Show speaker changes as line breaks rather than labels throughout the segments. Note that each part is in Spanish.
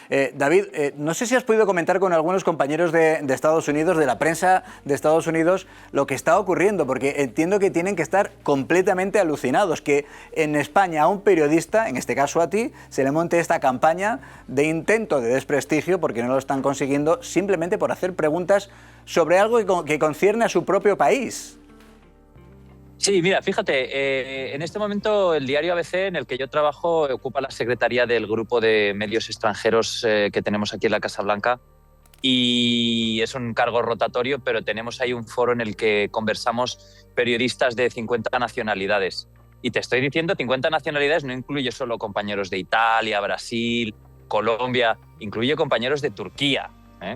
David, no sé si has podido comentar con algunos compañeros de Estados Unidos, de la prensa de Estados Unidos, lo que está ocurriendo, porque entiendo que tienen que estar completamente alucinados, que en España a un periodista, en este caso a ti, se le monte esta campaña de intento de desprestigio, porque no lo están consiguiendo, simplemente por hacer preguntas sobre algo que concierne a su propio país.
Sí, mira, fíjate, en este momento el diario ABC, en el que yo trabajo, ocupa la secretaría del grupo de medios extranjeros que tenemos aquí en la Casa Blanca, y es un cargo rotatorio, pero tenemos ahí un foro en el que conversamos periodistas de 50 nacionalidades. Y te estoy diciendo, 50 nacionalidades no incluye solo compañeros de Italia, Brasil, Colombia, incluye compañeros de Turquía,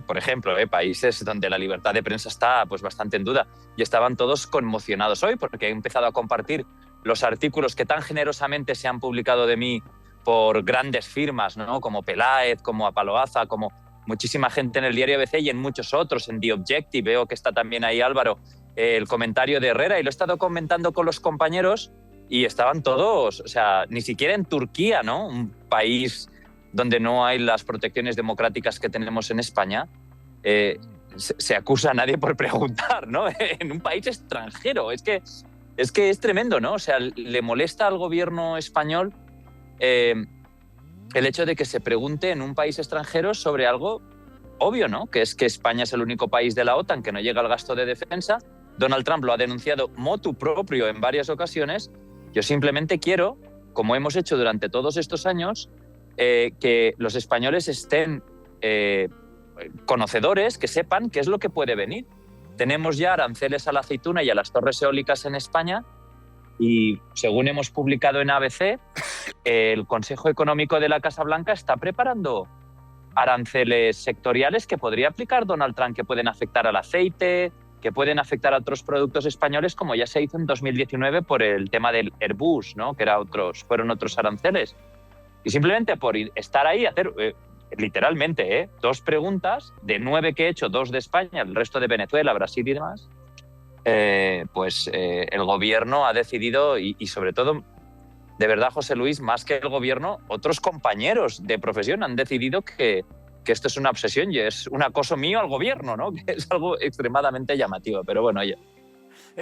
por ejemplo, países donde la libertad de prensa está pues, bastante en duda. Y estaban todos conmocionados hoy porque he empezado a compartir los artículos que tan generosamente se han publicado de mí por grandes firmas, ¿no? Como Peláez, como Apaloaza, como muchísima gente en el diario ABC y en muchos otros, en The Objective. Veo que está también ahí Álvaro, el comentario de Herrera, y lo he estado comentando con los compañeros y estaban todos, o sea, ni siquiera en Turquía, ¿no? Un país donde no hay las protecciones democráticas que tenemos en España, se acusa a nadie por preguntar, ¿no? En un país extranjero. Es que es tremendo, ¿no? O sea, le molesta al gobierno español el hecho de que se pregunte en un país extranjero sobre algo obvio, ¿no? Que es que España es el único país de la OTAN que no llega al gasto de defensa. Donald Trump lo ha denunciado motu propio en varias ocasiones. Yo simplemente quiero, como hemos hecho durante todos estos años, que los españoles estén conocedores, que sepan qué es lo que puede venir. Tenemos ya aranceles a la aceituna y a las torres eólicas en España y, según hemos publicado en ABC, el Consejo Económico de la Casa Blanca está preparando aranceles sectoriales que podría aplicar Donald Trump, que pueden afectar al aceite, que pueden afectar a otros productos españoles, como ya se hizo en 2019 por el tema del Airbus, ¿no? Que fueron otros aranceles. Y simplemente por estar ahí, hacer literalmente 2 preguntas, de 9 que he hecho, 2 de España, el resto de Venezuela, Brasil y demás, el gobierno ha decidido, y sobre todo, de verdad, José Luis, más que el gobierno, otros compañeros de profesión han decidido que esto es una obsesión y es un acoso mío al gobierno, ¿no? Que es algo extremadamente llamativo, pero bueno, oye.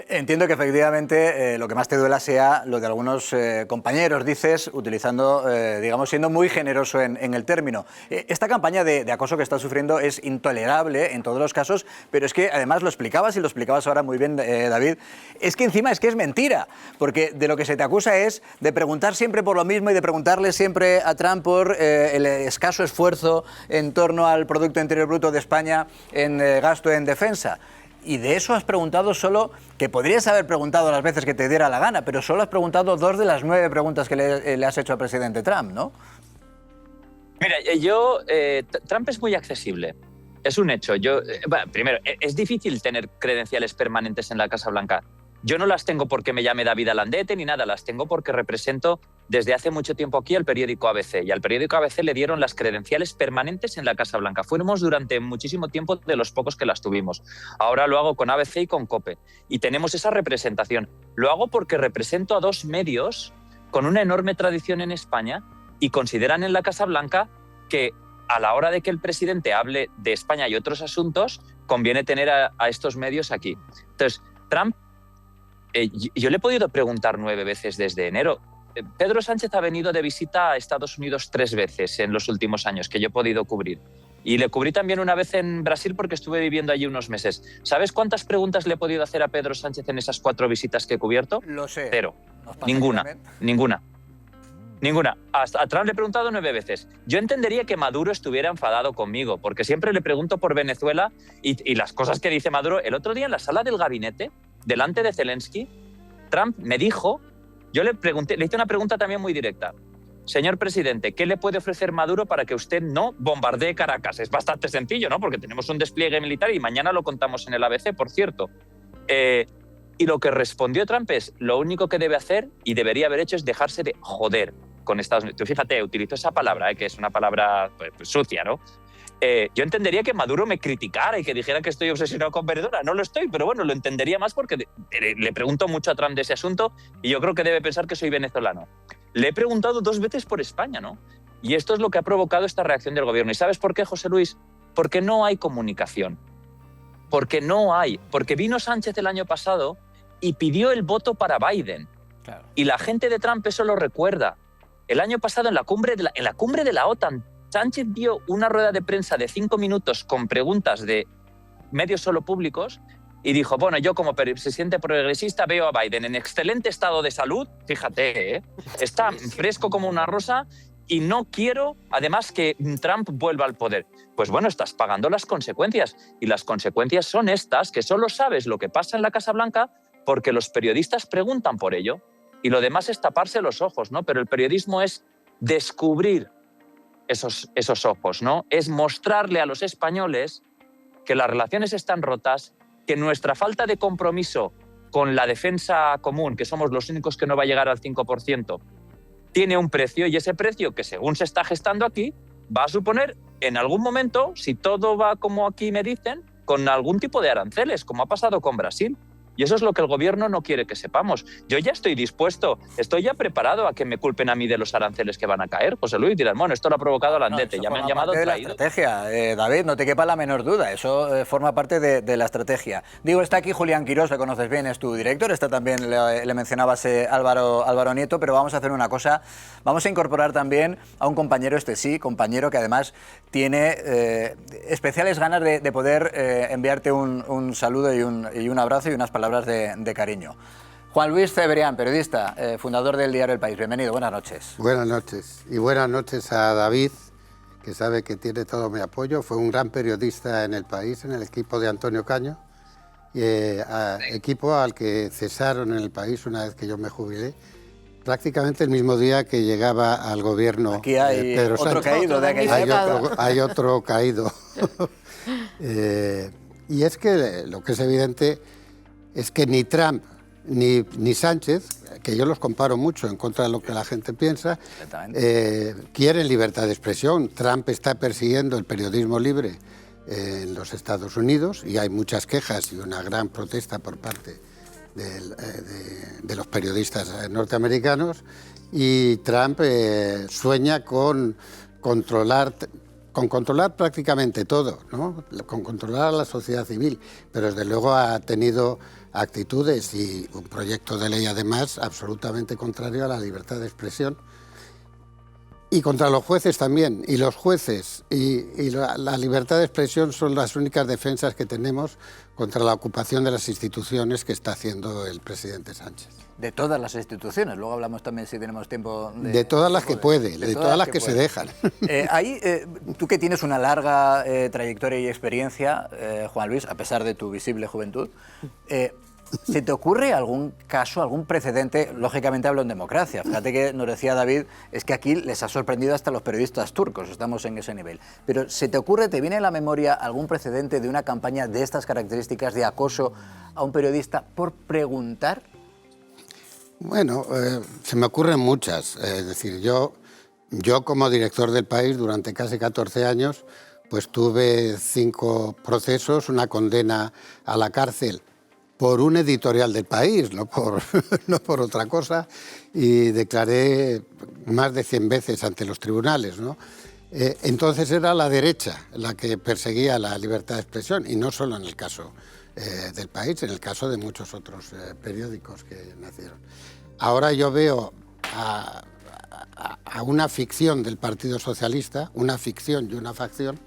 Entiendo que efectivamente lo que más te duela sea lo de algunos compañeros, dices, utilizando, digamos, siendo muy generoso en el término. Esta campaña de acoso que está sufriendo es intolerable en todos los casos, pero es que además lo explicabas y lo explicabas ahora muy bien, David, es que encima es mentira, porque de lo que se te acusa es de preguntar siempre por lo mismo y de preguntarle siempre a Trump por el escaso esfuerzo en torno al Producto Interior Bruto de España en gasto en defensa. Y de eso has preguntado solo, que podrías haber preguntado las veces que te diera la gana, pero solo has preguntado 2 de las 9 preguntas que le has hecho al presidente Trump, ¿no?
Mira, Trump es muy accesible. Es un hecho. Primero, es difícil tener credenciales permanentes en la Casa Blanca. Yo no las tengo porque me llame David Alandete ni nada, las tengo porque represento desde hace mucho tiempo aquí al periódico ABC, y al periódico ABC le dieron las credenciales permanentes en la Casa Blanca. Fuimos durante muchísimo tiempo de los pocos que las tuvimos. Ahora lo hago con ABC y con COPE, y tenemos esa representación. Lo hago porque represento a 2 medios con una enorme tradición en España y consideran en la Casa Blanca que a la hora de que el presidente hable de España y otros asuntos, conviene tener a estos medios aquí. Entonces, Trump, yo le he podido preguntar 9 veces desde enero. Pedro Sánchez ha venido de visita a Estados Unidos 3 veces en los últimos años que yo he podido cubrir. Y le cubrí también una vez en Brasil porque estuve viviendo allí unos meses. ¿Sabes cuántas preguntas le he podido hacer a Pedro Sánchez en esas 4 visitas que he cubierto?
Lo sé.
0. Ninguna. A Trump le he preguntado 9 veces. Yo entendería que Maduro estuviera enfadado conmigo, porque siempre le pregunto por Venezuela y las cosas que dice Maduro. El otro día en la sala del gabinete, delante de Zelensky, Trump me dijo, yo le hice una pregunta también muy directa. Señor presidente, ¿qué le puede ofrecer Maduro para que usted no bombardee Caracas? Es bastante sencillo, ¿no? Porque tenemos un despliegue militar y mañana lo contamos en el ABC, por cierto. Y lo que respondió Trump es, lo único que debe hacer y debería haber hecho es dejarse de joder con Estados Unidos. Tú fíjate, utilizó esa palabra, que es una palabra pues, sucia, ¿no? Yo entendería que Maduro me criticara y que dijera que estoy obsesionado con Venezuela. No lo estoy, pero bueno, lo entendería más porque le pregunto mucho a Trump de ese asunto y yo creo que debe pensar que soy venezolano. Le he preguntado 2 veces por España, ¿no? Y esto es lo que ha provocado esta reacción del gobierno. ¿Y sabes por qué, José Luis? Porque no hay comunicación. Porque vino Sánchez el año pasado y pidió el voto para Biden.
Claro.
Y la gente de Trump eso lo recuerda. El año pasado en la cumbre de la OTAN, Sánchez dio una rueda de prensa de 5 minutos con preguntas de medios solo públicos y dijo, bueno, yo como presidente progresista veo a Biden en excelente estado de salud, fíjate, está fresco como una rosa y no quiero, además, que Trump vuelva al poder. Pues bueno, estás pagando las consecuencias y las consecuencias son estas, que solo sabes lo que pasa en la Casa Blanca porque los periodistas preguntan por ello y lo demás es taparse los ojos, ¿no? Pero el periodismo es descubrir esos ojos, ¿no? Es mostrarle a los españoles que las relaciones están rotas, que nuestra falta de compromiso con la defensa común, que somos los únicos que no va a llegar al 5%, tiene un precio y ese precio que según se está gestando aquí va a suponer en algún momento, si todo va como aquí me dicen, con algún tipo de aranceles, como ha pasado con Brasil. Y eso es lo que el gobierno no quiere que sepamos. Yo ya estoy dispuesto, estoy ya preparado a que me culpen a mí de los aranceles que van a caer. José Luis, dirán, bueno, esto lo ha provocado Landete, ya me han llamado traído.
La estrategia, David, no te quepa la menor duda, eso forma parte de la estrategia. Digo, está aquí Julián Quirós, le conoces bien, es tu director, está también, le mencionabas Álvaro Nieto, pero vamos a hacer una cosa, vamos a incorporar también a un compañero, compañero que además tiene especiales ganas de poder enviarte un saludo y un abrazo y unas palabras de cariño. Juan Luis Cebrián, periodista, fundador del diario El País. Bienvenido, buenas noches.
Buenas noches. Y buenas noches a David, que sabe que tiene todo mi apoyo. Fue un gran periodista en El País, en el equipo de Antonio Caño, equipo al que cesaron en El País una vez que yo me jubilé, prácticamente el mismo día que llegaba al gobierno.
Aquí hay
Pedro
otro
Sánchez.
caído de aquella
Hay otro caído. Y es que lo que es evidente es que ni Trump ni Sánchez, que yo los comparo mucho en contra de lo que la gente piensa, quieren libertad de expresión. Trump está persiguiendo el periodismo libre en los Estados Unidos y hay muchas quejas y una gran protesta por parte de los periodistas norteamericanos, y Trump sueña con controlar prácticamente todo, ¿no? Con controlar a la sociedad civil, pero desde luego ha tenido actitudes y un proyecto de ley además absolutamente contrario a la libertad de expresión. Y contra los jueces también, y los jueces y la libertad de expresión son las únicas defensas que tenemos contra la ocupación de las instituciones que está haciendo el presidente Sánchez.
De todas las instituciones, luego hablamos también si tenemos tiempo.
De todas las que puede, de todas las que se dejan.
Ahí, tú que tienes una larga trayectoria y experiencia, Juan Luis, a pesar de tu visible juventud, ¿se te ocurre algún caso, algún precedente? Lógicamente hablo en democracia. Fíjate que nos decía David, es que aquí les ha sorprendido hasta los periodistas turcos, estamos en ese nivel. Pero ¿se te ocurre, te viene a la memoria algún precedente de una campaña de estas características de acoso a un periodista por preguntar?
Bueno, se me ocurren muchas. Es decir, yo como director del País durante casi 14 años, pues tuve 5 procesos, una condena a la cárcel por un editorial del País, no por otra cosa, y declaré más de 100 veces ante los tribunales, ¿no? Entonces era la derecha la que perseguía la libertad de expresión, y no solo en el caso del País, en el caso de muchos otros periódicos que nacieron. Ahora yo veo a una ficción del Partido Socialista, una ficción y una facción,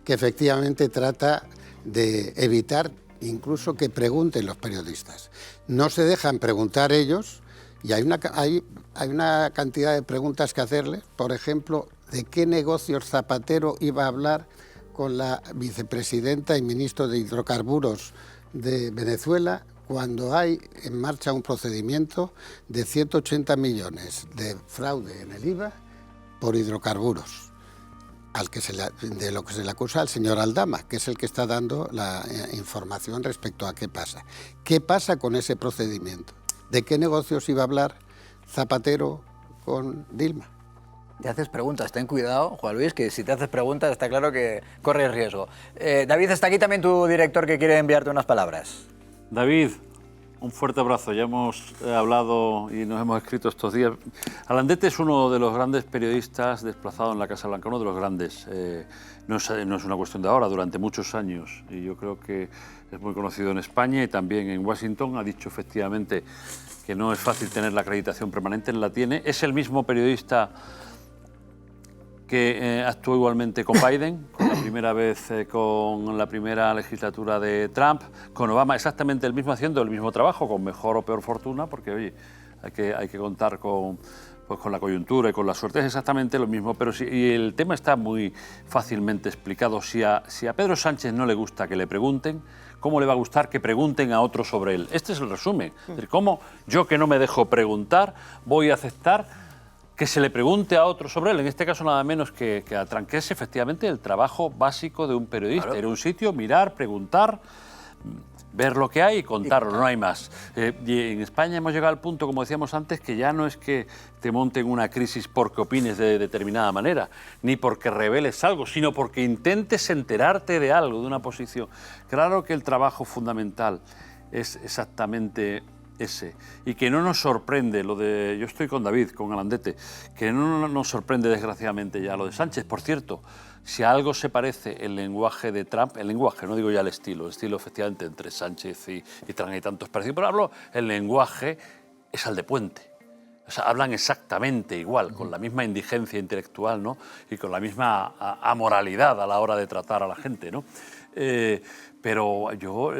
que efectivamente trata de evitar incluso que pregunten los periodistas. No se dejan preguntar ellos, y hay una cantidad de preguntas que hacerles. Por ejemplo, ¿de qué negocios Zapatero iba a hablar con la vicepresidenta y ministro de Hidrocarburos de Venezuela cuando hay en marcha un procedimiento de 180 millones de fraude en el IVA por hidrocarburos? De lo que se le acusa al señor Aldama, que es el que está dando la información respecto a qué pasa. ¿Qué pasa con ese procedimiento? ¿De qué negocios iba a hablar Zapatero con Dilma?
Te haces preguntas, ten cuidado, Juan Luis, que si te haces preguntas está claro que corres riesgo. David, está aquí también tu director que quiere enviarte unas palabras.
David, Un fuerte abrazo. Ya hemos hablado y nos hemos escrito estos días. Alandete es uno de los grandes periodistas desplazados en la Casa Blanca, uno de los grandes. No es una cuestión de ahora, durante muchos años. Y yo creo que es muy conocido en España y también en Washington. Ha dicho efectivamente que no es fácil tener la acreditación permanente, la tiene. Es el mismo periodista que actuó igualmente con Biden, con la primera vez, con la primera legislatura de Trump, con Obama, exactamente el mismo, haciendo el mismo trabajo, con mejor o peor fortuna, porque oye, hay que contar con la coyuntura y con la suerte, es exactamente lo mismo, pero sí, y el tema está muy fácilmente explicado. Si a Pedro Sánchez no le gusta que le pregunten, ¿cómo le va a gustar que pregunten a otro sobre él? Este es el resumen. Es decir, ¿cómo yo, que no me dejo preguntar, voy a aceptar que se le pregunte a otro sobre él? En este caso nada menos que a Trump, que es efectivamente el trabajo básico de un periodista. Claro. Ir a un sitio, mirar, preguntar, ver lo que hay y contarlo, no hay más. Y en España hemos llegado al punto, como decíamos antes, que ya no es que te monten una crisis porque opines de determinada manera, ni porque reveles algo, sino porque intentes enterarte de algo, de una posición. Claro que el trabajo fundamental es exactamente ese, y que no nos sorprende lo de, yo estoy con David, con Alandete, que no nos sorprende desgraciadamente ya lo de Sánchez. Por cierto, si a algo se parece el lenguaje de Trump, el lenguaje, no digo ya el estilo efectivamente entre Sánchez y Trump hay tantos parecidos, pero hablo, el lenguaje es al de Puente. O sea, hablan exactamente igual, con la misma indigencia intelectual, ¿no? Y con la misma amoralidad a la hora de tratar a la gente, ¿no? Pero yo,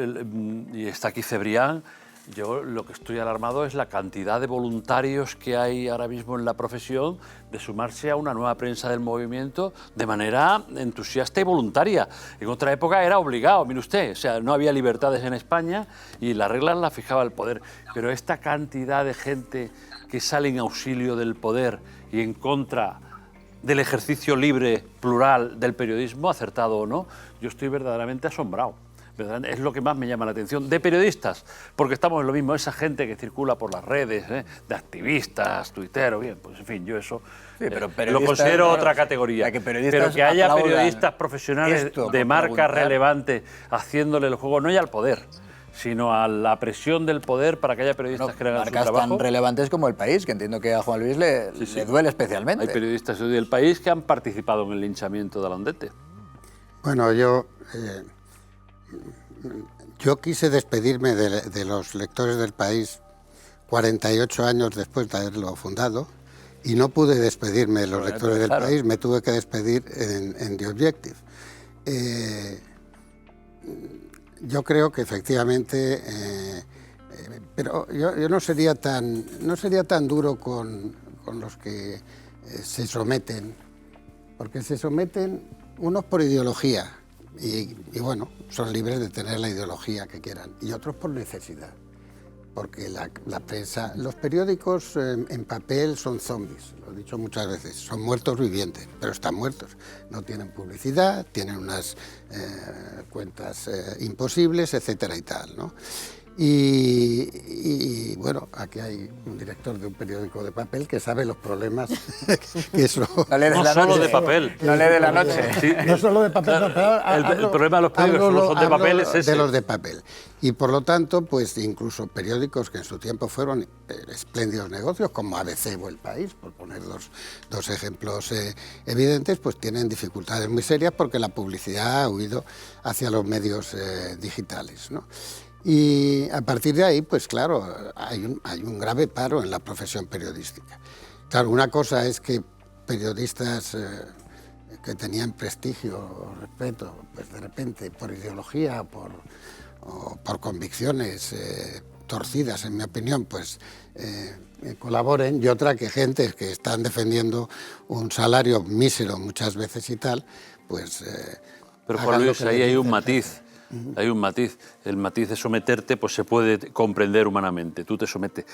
y está aquí Cebrián, yo lo que estoy alarmado es la cantidad de voluntarios que hay ahora mismo en la profesión de sumarse a una nueva prensa del movimiento de manera entusiasta y voluntaria. En otra época era obligado, mire usted, o sea, no había libertades en España y las reglas las fijaba el poder. Pero esta cantidad de gente que sale en auxilio del poder y en contra del ejercicio libre, plural del periodismo, acertado o no, yo estoy verdaderamente asombrado. Es lo que más me llama la atención, de periodistas, porque estamos en lo mismo, esa gente que circula por las redes, de activistas, tuiteros, bien, pues en fin, yo eso lo considero otra categoría. Pero que haya periodistas profesionales de marca relevante haciéndole el juego, no ya al poder, sino a la presión del poder para que haya periodistas que hagan su trabajo.
Marcas tan relevantes como El País, que entiendo que a Juan Luis le duele especialmente.
Hay periodistas del País que han participado en el linchamiento de Alandete.
Bueno, yo quise despedirme de los lectores del País 48 años después de haberlo fundado y no pude despedirme de los lectores del País, me tuve que despedir en The Objective. Yo creo que efectivamente, pero yo no sería tan duro con los que se someten, porque se someten unos por ideología. Y bueno, son libres de tener la ideología que quieran, y otros por necesidad, porque la prensa, los periódicos en papel son zombies, lo he dicho muchas veces, son muertos vivientes, pero están muertos, no tienen publicidad, tienen unas cuentas imposibles, etcétera y tal, ¿no? Y bueno, aquí hay un director de un periódico de papel que sabe los problemas que eso...
No solo de papel.
No lee de la noche.
Sí. No solo de papel, no, pero
el problema de los periódicos no son de papel, es ese.
De los de papel. Y por lo tanto, pues incluso periódicos que en su tiempo fueron espléndidos negocios, como ABC o El País, por poner dos ejemplos evidentes, pues tienen dificultades muy serias porque la publicidad ha huido hacia los medios digitales, ¿no? Y a partir de ahí, pues claro, hay un grave paro en la profesión periodística. Claro, una cosa es que periodistas que tenían prestigio o respeto, pues de repente, por ideología o por convicciones torcidas, en mi opinión, pues colaboren, y otra que gente que están defendiendo un salario mísero muchas veces y tal, pues...
Pero Juan Luis, ahí hay un matiz. Hay un matiz. El matiz de someterte pues se puede comprender humanamente. Tú te sometes.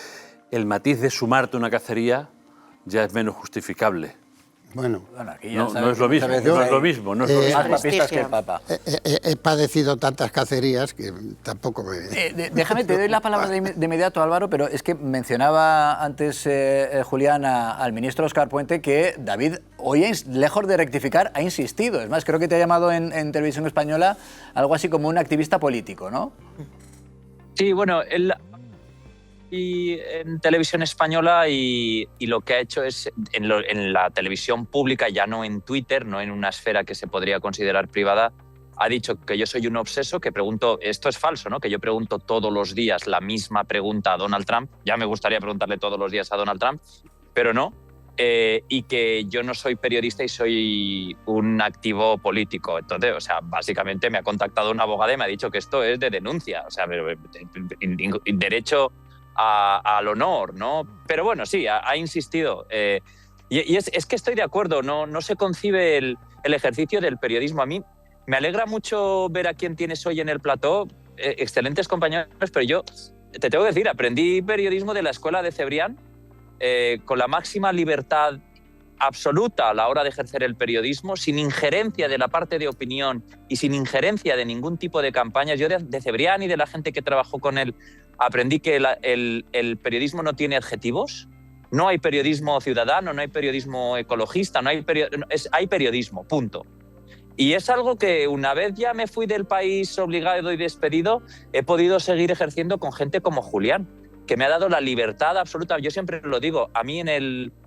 El matiz de sumarte a una cacería ya es menos justificable.
Bueno,
aquí ya
no es lo mismo. No es lo mismo.
Más papistas que el Papa.
He padecido tantas cacerías que tampoco me...
Déjame, te doy la palabra de inmediato, Álvaro, pero es que mencionaba antes Julián al ministro Óscar Puente que David, hoy, lejos de rectificar, ha insistido. Es más, creo que te ha llamado en Televisión Española algo así como un activista político, ¿no?
Sí, bueno, él en televisión española y lo que ha hecho es, en la televisión pública, ya no en Twitter, no en una esfera que se podría considerar privada, ha dicho que yo soy un obseso, que pregunto, esto es falso, ¿no? Que yo pregunto todos los días la misma pregunta a Donald Trump. Ya me gustaría preguntarle todos los días a Donald Trump, pero no. Y que yo no soy periodista y soy un activo político. Entonces, o sea, básicamente me ha contactado una abogada y me ha dicho que esto es de denuncia, o sea, derecho al honor, ¿no? Pero bueno, sí, ha insistido. Y es que estoy de acuerdo, no se concibe el ejercicio del periodismo. A mí me alegra mucho ver a quien tienes hoy en el plató, excelentes compañeros, pero yo te tengo que decir, aprendí periodismo de la escuela de Cebrián, con la máxima libertad absoluta a la hora de ejercer el periodismo, sin injerencia de la parte de opinión y sin injerencia de ningún tipo de campañas. Yo de Cebrián y de la gente que trabajó con él aprendí que el periodismo no tiene adjetivos. No hay periodismo ciudadano, no hay periodismo ecologista, hay periodismo, punto. Y es algo que una vez ya me fui del país obligado y despedido, he podido seguir ejerciendo con gente como Julián, que me ha dado la libertad absoluta. Yo siempre lo digo, a mí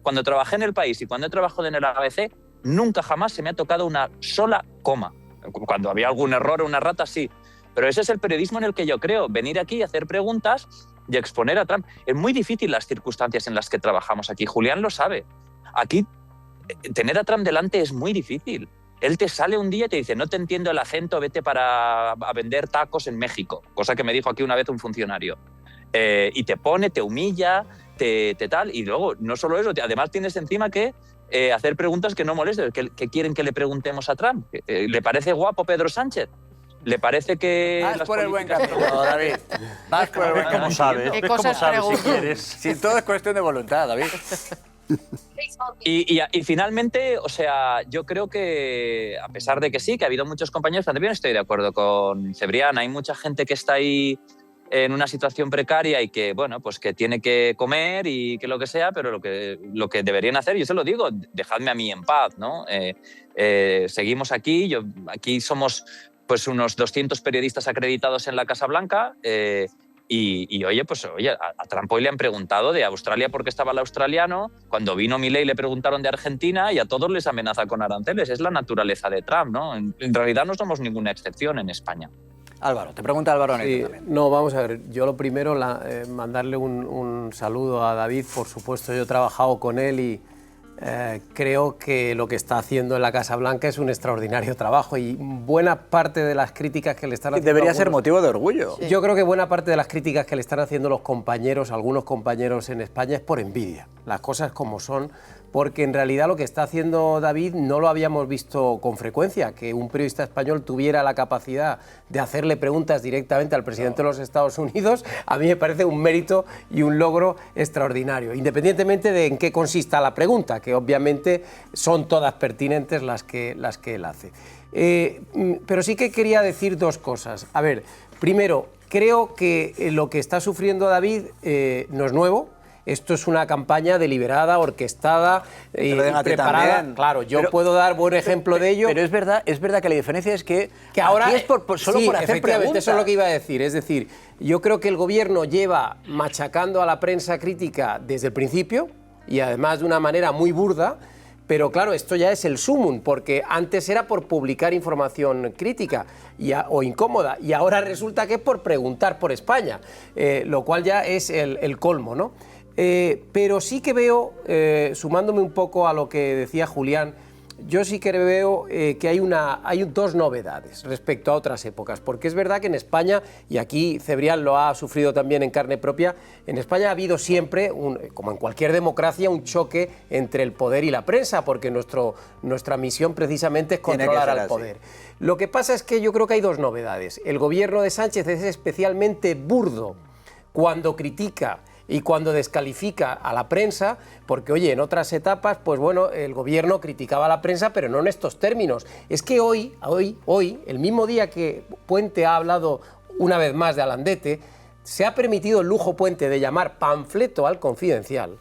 cuando trabajé en El País y cuando he trabajado en el ABC, nunca jamás se me ha tocado una sola coma. Cuando había algún error o una rata, sí. Pero ese es el periodismo en el que yo creo, venir aquí, hacer preguntas y exponer a Trump. Es muy difícil las circunstancias en las que trabajamos aquí. Julián lo sabe. Aquí, tener a Trump delante es muy difícil. Él te sale un día y te dice, no te entiendo el acento, vete a vender tacos en México, cosa que me dijo aquí una vez un funcionario. Y te pone, te humilla, te tal, y luego no solo eso, además tienes encima que hacer preguntas que no molesten, que quieren que le preguntemos a Trump. ¿Le parece guapo Pedro Sánchez? ¿Le parece que...?
Vas por el buen camino, David. Vas por el buen camino.
¿Cómo sabes?
¿Qué
¿Ves cómo
cosas
sabes si
pregunto?
quieres?
Si todo es cuestión de voluntad, David.
Y finalmente, o sea, yo creo que, a pesar de que sí, que ha habido muchos compañeros, también estoy de acuerdo con Cebrián, hay mucha gente que está ahí en una situación precaria y que, bueno, pues que tiene que comer y que lo que sea, pero lo que deberían hacer, yo se lo digo, dejadme a mí en paz, ¿no? Seguimos aquí, aquí somos pues unos 200 periodistas acreditados en la Casa Blanca, y oye, a Trump hoy le han preguntado de Australia por qué estaba el australiano, cuando vino Milei le preguntaron de Argentina y a todos les amenaza con aranceles. Es la naturaleza de Trump, ¿no? En realidad no somos ninguna excepción en España.
Álvaro, te pregunta Álvaro Neto
Sí,
también.
no, vamos a ver, yo lo primero, mandarle un saludo a David, por supuesto, yo he trabajado con él y creo que lo que está haciendo en la Casa Blanca es un extraordinario trabajo y buena parte de las críticas que le están haciendo...
Debería ser
algunos-
motivo de orgullo.
Sí. Yo creo que buena parte de las críticas que le están haciendo los compañeros, algunos compañeros en España, es por envidia. Las cosas como son, porque en realidad lo que está haciendo David no lo habíamos visto con frecuencia, que un periodista español tuviera la capacidad de hacerle preguntas directamente al presidente de los Estados Unidos, a mí me parece un mérito y un logro extraordinario, independientemente de en qué consista la pregunta, que obviamente son todas pertinentes las que él hace. Pero sí que quería decir dos cosas. A ver, primero, creo que lo que está sufriendo David no es nuevo. Esto es una campaña deliberada, orquestada y
lo digan a ti
preparada.
también.
Claro, yo
Pero-
puedo dar buen ejemplo de ello.
Pero es verdad que la diferencia es que
Ahora
aquí es solo
sí,
por hacer
efectivamente,
preguntas.
eso es lo que iba a decir. Es decir, yo creo que el gobierno lleva machacando a la prensa crítica desde el principio y además de una manera muy burda. Pero claro, esto ya es el sumum, porque antes era por publicar información crítica o incómoda, y ahora resulta que es por preguntar por España, lo cual ya es el colmo, ¿no? Pero sí que veo, sumándome un poco a lo que decía Julián, yo sí que veo que hay dos novedades respecto a otras épocas, porque es verdad que en España, y aquí Cebrián lo ha sufrido también en carne propia, en España ha habido siempre, como en cualquier democracia, un choque entre el poder y la prensa, porque nuestra misión precisamente es
Tiene que
controlar
ser
al
así.
poder. Lo que pasa es que yo creo que hay dos novedades. El gobierno de Sánchez es especialmente burdo cuando critica y cuando descalifica a la prensa, porque, oye, en otras etapas, pues bueno, el gobierno criticaba a la prensa, pero no en estos términos. Es que hoy, el mismo día que Puente ha hablado una vez más de Alandete, se ha permitido el lujo Puente de llamar panfleto al Confidencial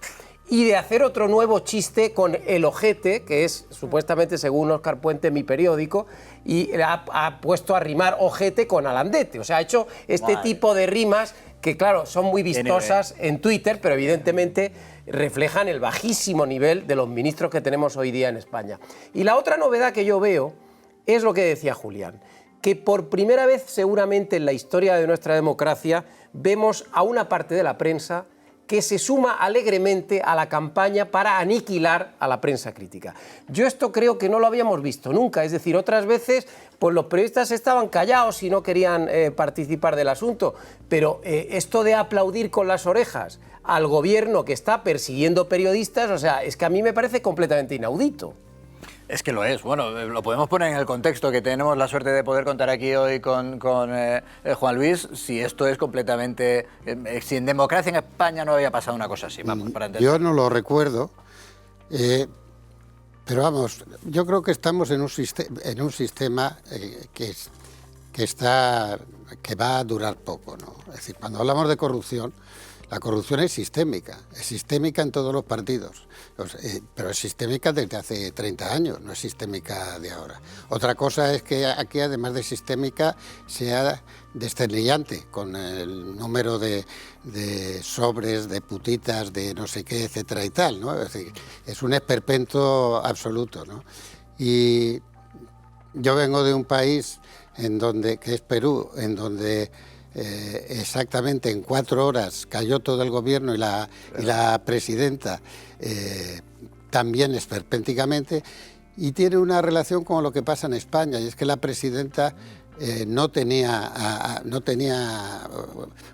y de hacer otro nuevo chiste con El Ojete, que es supuestamente, según Óscar Puente, mi periódico, y ha puesto a rimar ojete con Alandete. O sea, ha hecho este tipo de rimas que claro, son muy vistosas en Twitter, pero evidentemente reflejan el bajísimo nivel de los ministros que tenemos hoy día en España. Y la otra novedad que yo veo es lo que decía Julián, que por primera vez seguramente en la historia de nuestra democracia vemos a una parte de la prensa que se suma alegremente a la campaña para aniquilar a la prensa crítica. Yo esto creo que no lo habíamos visto nunca, es decir, otras veces pues los periodistas estaban callados y no querían participar del asunto, pero esto de aplaudir con las orejas al gobierno que está persiguiendo periodistas, o sea, es que a mí me parece completamente inaudito.
Es que lo es. Bueno, lo podemos poner en el contexto que tenemos la suerte de poder contar aquí hoy con Juan Luis, si esto es completamente... si en democracia en España no había pasado una cosa así, vamos, para entender.
Yo no lo recuerdo, pero vamos, yo creo que estamos en un sistema que va a durar poco, ¿no? Es decir, cuando hablamos de corrupción, la corrupción es sistémica en todos los partidos, pero es sistémica desde hace 30 años, no es sistémica de ahora. Otra cosa es que aquí, además de sistémica, sea desternillante, con el número de sobres, de putitas, de no sé qué, etcétera y tal, ¿no? Es decir, es un esperpento absoluto, ¿no? Y yo vengo de un país que es Perú, en donde exactamente en 4 horas cayó todo el gobierno y la presidenta también esperpénticamente, y tiene una relación con lo que pasa en España, y es que la presidenta no tenía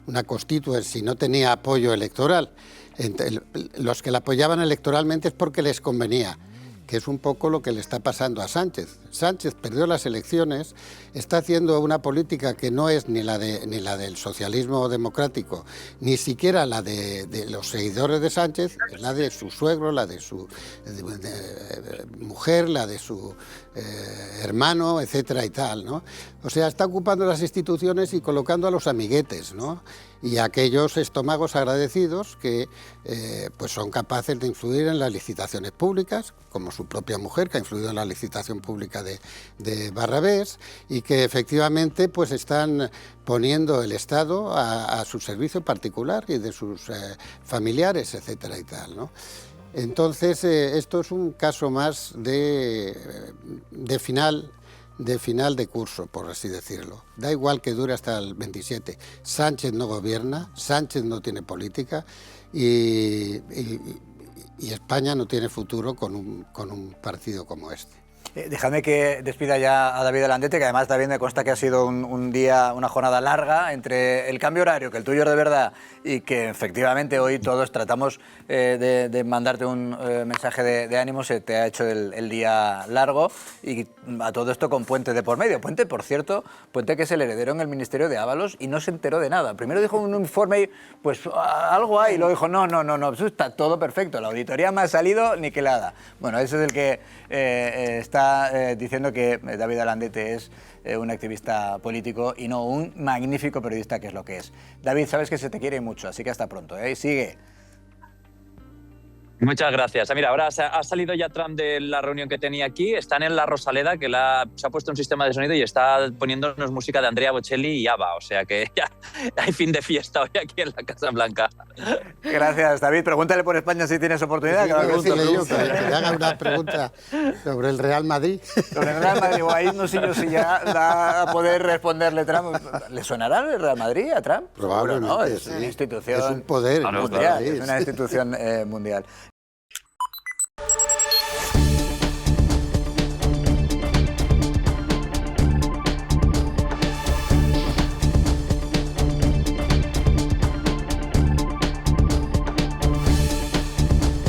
una constituency, no tenía apoyo electoral. Los que la apoyaban electoralmente es porque les convenía, que es un poco lo que le está pasando a Sánchez. Sánchez perdió las elecciones, está haciendo una política que no es ni la del socialismo democrático, ni siquiera la de los seguidores de Sánchez, es la de su suegro, la de su mujer, la de su hermano, etcétera y tal, ¿no? O sea, está ocupando las instituciones y colocando a los amiguetes, ¿no? Y a aquellos estómagos agradecidos que pues son capaces de influir en las licitaciones públicas, como su propia mujer, que ha influido en la licitación pública de Barrabés, y que efectivamente pues están poniendo el Estado a su servicio particular y de sus familiares, etcétera y tal, ¿no? Entonces, esto es un caso más de final de curso, por así decirlo. Da igual que dure hasta el 27. Sánchez no gobierna, Sánchez no tiene política y España no tiene futuro con un partido como este.
Dejadme que despida ya a David Alandete, que además también me consta que ha sido una jornada larga entre el cambio horario, que el tuyo es de verdad, y que efectivamente hoy todos tratamos de mandarte un mensaje de ánimo. Se te ha hecho el día largo, y a todo esto con Puente de por medio. Puente, por cierto, Puente que es el heredero en el Ministerio de Ábalos y no se enteró de nada. Primero dijo un informe y pues algo hay, y luego dijo no, eso está todo perfecto, la auditoría me ha salido niquelada. Bueno, ese es el que está diciendo que David Alandete es un activista político y no un magnífico periodista, que es lo que es. David, sabes que se te quiere mucho, así que hasta pronto, ¿eh? Y sigue.
Muchas gracias. Mira, ahora ha salido ya Trump de la reunión que tenía aquí. Están en la Rosaleda, que se ha puesto un sistema de sonido y está poniéndonos música de Andrea Bocelli y ABBA. O sea que ya hay fin de fiesta hoy aquí en la Casa Blanca.
Gracias, David. Pregúntale por España si tienes oportunidad.
Sí, que le haga una pregunta sobre el Real Madrid.
Sobre el Real Madrid, o ahí no sé yo si ya va a poder responderle Trump. ¿Le sonará el Real Madrid a Trump?
Probablemente.
No, es una institución
es un poder
mundial,
claro,
es una institución mundial.